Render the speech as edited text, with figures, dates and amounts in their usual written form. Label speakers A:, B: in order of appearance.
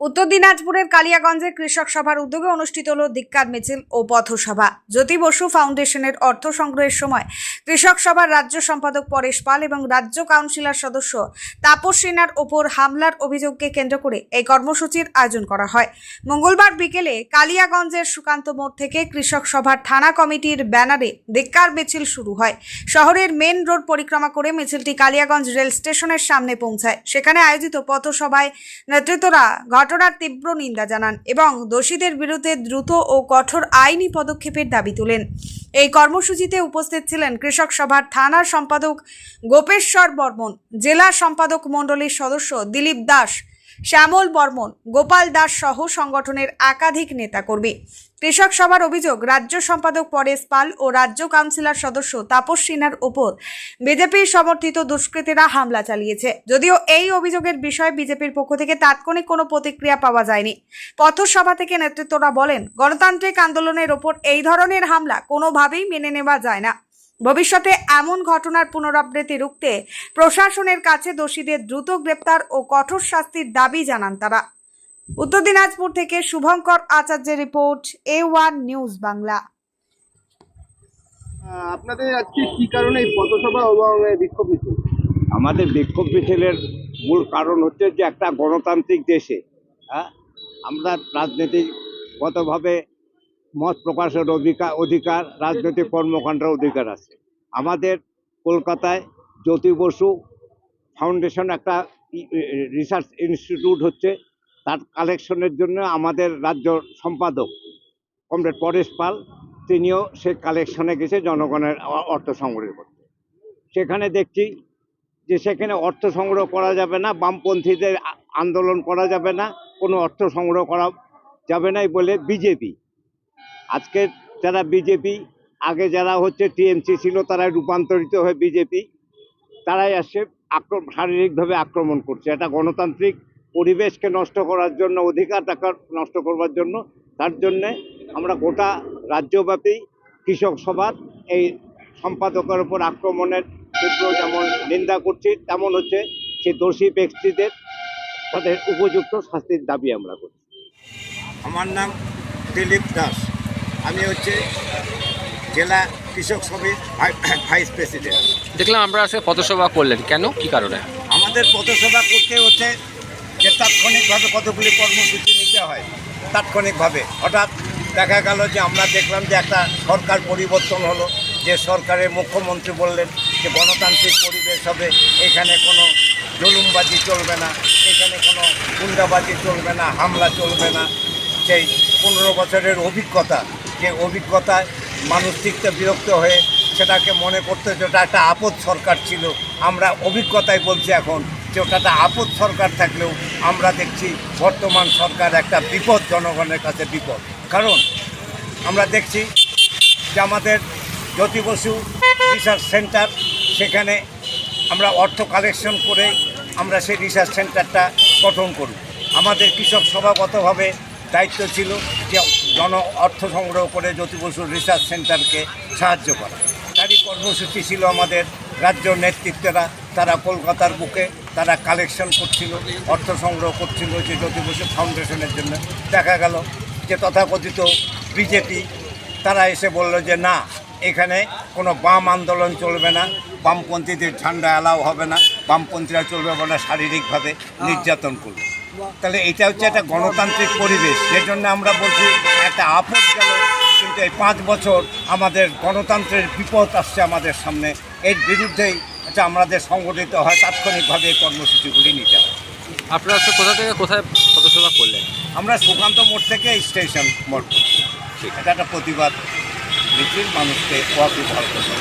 A: উত্তর দিনাজপুরের কালিয়াগঞ্জে কৃষক সভার উদ্যোগে অনুষ্ঠিত হলো ধিক্কার মিছিল ও পথসভা। জ্যোতি বসু ফাউন্ডেশনের অর্থ সংগ্রহের সময় কৃষক সভার রাজ্য সম্পাদক পরেশ পাল এবং রাজ্য কাউন্সিলর সদস্য তাপস সিনহার ওপর হামলার অভিযোগকে কেন্দ্র করে এই কর্মসূচির আয়োজন করা হয়। মঙ্গলবার বিকেলে কালিয়াগঞ্জের সুকান্ত মোড় থেকে কৃষক সভার থানা কমিটির ব্যানারে ধিক্কার মিছিল শুরু হয়। শহরের মেন রোড পরিক্রমা করে মিছিলটি কালিয়াগঞ্জ রেল স্টেশনের সামনে পৌঁছায়। সেখানে আয়োজিত পথসভায় নেতৃত্বরা ঘটনার তীব্র নিন্দা জানান এবং দোষীদের বিরুদ্ধে দ্রুত ও কঠোর আইনি পদক্ষেপের দাবি তোলেন। এই কর্মসূচিতে উপস্থিত ছিলেন কৃষক সভার থানার সম্পাদক গোপেশ্বর বর্মন, জেলা সম্পাদক মণ্ডলীর সদস্য দিলীপ দাস, শ্যামল বর্মন, গোপাল দাস সহ সংগঠনের একাধিক নেতাকর্মী। কৃষক সভার অভিযোগ, রাজ্য সম্পাদক পরেশ পাল ও রাজ্য কাউন্সিলর সদস্য তাপস সিনহার ওপর বিজেপির সমর্থিত দুষ্কৃতীরা হামলা চালিয়েছে। যদিও এই অভিযোগের বিষয়ে বিজেপির পক্ষ থেকে তাৎক্ষণিক কোনো প্রতিক্রিয়া পাওয়া যায়নি। পথসভা থেকে নেতৃত্বরা বলেন, গণতান্ত্রিক আন্দোলনের ওপর এই ধরনের হামলা কোনোভাবেই মেনে নেওয়া যায় না। ভবিষ্যতে এমন ঘটনার পুনরাবৃত্তি রুখতে প্রশাসনের কাছে দোষীদের দ্রুত গ্রেপ্তার ও কঠোর শাস্তির দাবি জানান তারা। উত্তর দিনাজপুর থেকে শুভঙ্কর আচার্যের রিপোর্ট, A1 নিউজ বাংলা।
B: আপনাদের আজকে কি কারণে এই পথসভা এবং বিক্ষোভ মিছিল?
C: আমাদের বিক্ষোভ মিছিলের মূল কারণ হচ্ছে যে একটা গণতান্ত্রিক দেশে আমরা রাজনীতিগতভাবে মত প্রকাশের অধিকার, রাজনৈতিক কর্মকাণ্ডের অধিকার আছে। আমাদের কলকাতায় জ্যোতি বসু ফাউন্ডেশন একটা রিসার্চ ইনস্টিটিউট হচ্ছে, তার কালেকশনের জন্য আমাদের রাজ্য সম্পাদক কমরেড পরেশ পাল তিনিও সে কালেকশনে গেছে জনগণের অর্থ সংগ্রহ করতে। সেখানে দেখছি যে সেখানে অর্থ সংগ্রহ করা যাবে না, বামপন্থীদের আন্দোলন করা যাবে না, কোনো অর্থ সংগ্রহ করা যাবে না বলে বিজেপি, আজকে যারা বিজেপি, আগে যারা হচ্ছে টিএমসি ছিল তারাই রূপান্তরিত হয়ে বিজেপি, তারাই আসছে শারীরিকভাবে আক্রমণ করছে। এটা গণতান্ত্রিক পরিবেশকে নষ্ট করার জন্য, অধিকারটাকে নষ্ট করবার জন্য। তার জন্যে আমরা গোটা রাজ্যব্যাপী কৃষক সভার এই সম্পাদকের উপর আক্রমণের তীব্র যেমন নিন্দা করছি, তেমন হচ্ছে সেই দোষী ব্যক্তিদের তাদের উপযুক্ত শাস্তির দাবি আমরা করছি।
D: আমার নাম দিলীপ দাস, আমি হচ্ছে জেলা কৃষক সমিতির ভাইস প্রেসিডেন্ট।
E: দেখলাম আমরা আজকে পথসভা করলেন, কেন, কি কারণে?
D: আমাদের পথসভা করতে হচ্ছে যে তাৎক্ষণিকভাবে কতগুলি কর্মসূচি নিতে হয়। তাৎক্ষণিকভাবে হঠাৎ দেখা গেল যে আমরা দেখলাম যে একটা সরকার পরিবর্তন হলো, যে সরকারের মুখ্যমন্ত্রী বললেন যে গণতান্ত্রিক পরিবেশ হবে, এখানে কোনো জুলুমবাজি চলবে না, এখানে কোনো গুন্ডাবাজি চলবে না, হামলা চলবে না। সেই 15 বছরের অভিজ্ঞতা, যে অভিজ্ঞতায় মানুষ টিকতে বিরক্ত হয়ে সেটাকে মনে করতে যে ওটা একটা আপদ সরকার ছিল। আমরা অভিজ্ঞতায় বলছি এখন যে ওটা একটা আপদ সরকার থাকলেও আমরা দেখছি বর্তমান সরকার একটা বিপদ, জনগণের কাছে বিপদ। কারণ আমরা দেখছি যে আমাদের জ্যোতি বসু রিসার্চ সেন্টার, সেখানে আমরা অর্থ কালেকশন করে আমরা সেই রিসার্চ সেন্টারটা গঠন করব। আমাদের কৃষক সভাগতভাবে দায়িত্ব ছিল যে অর্থ সংগ্রহ করে জ্যোতি বসুর রিসার্চ সেন্টারকে সাহায্য করা। তারই কর্মসূচি ছিল আমাদের রাজ্য নেতৃত্বরা, তারা কলকাতার বুকে তারা কালেকশন করছিল, অর্থ সংগ্রহ করছিল যে জ্যোতি বসু ফাউন্ডেশনের জন্য। দেখা গেল যে তথাকথিত বিজেপি তারা এসে বলল যে না, এখানে কোনো বাম আন্দোলন চলবে না, বামপন্থীদের ঝান্ডা এলাও হবে না, বামপন্থীরা চলবে বলে শারীরিকভাবে নির্যাতন করবে। তাহলে এটা হচ্ছে একটা গণতান্ত্রিক পরিবেশ, যে জন্য আমরা বলছি একটা আপদ গেল, কিন্তু এই 5 বছর আমাদের গণতন্ত্রের বিপদ আসছে আমাদের সামনে। এর বিরুদ্ধেই এটা আমাদের সংগঠিত হয়, তাৎক্ষণিকভাবে এই কর্মসূচিগুলি নিতে হয়।
E: আপনারা কোথা থেকে কোথায় পথসভা করলেন?
D: আমরা সুকান্ত মোড় থেকে স্টেশন মোড় করছি। এটা একটা প্রতিবাদ মিছিল, মানুষকে ওয়াকিবহাল করতে।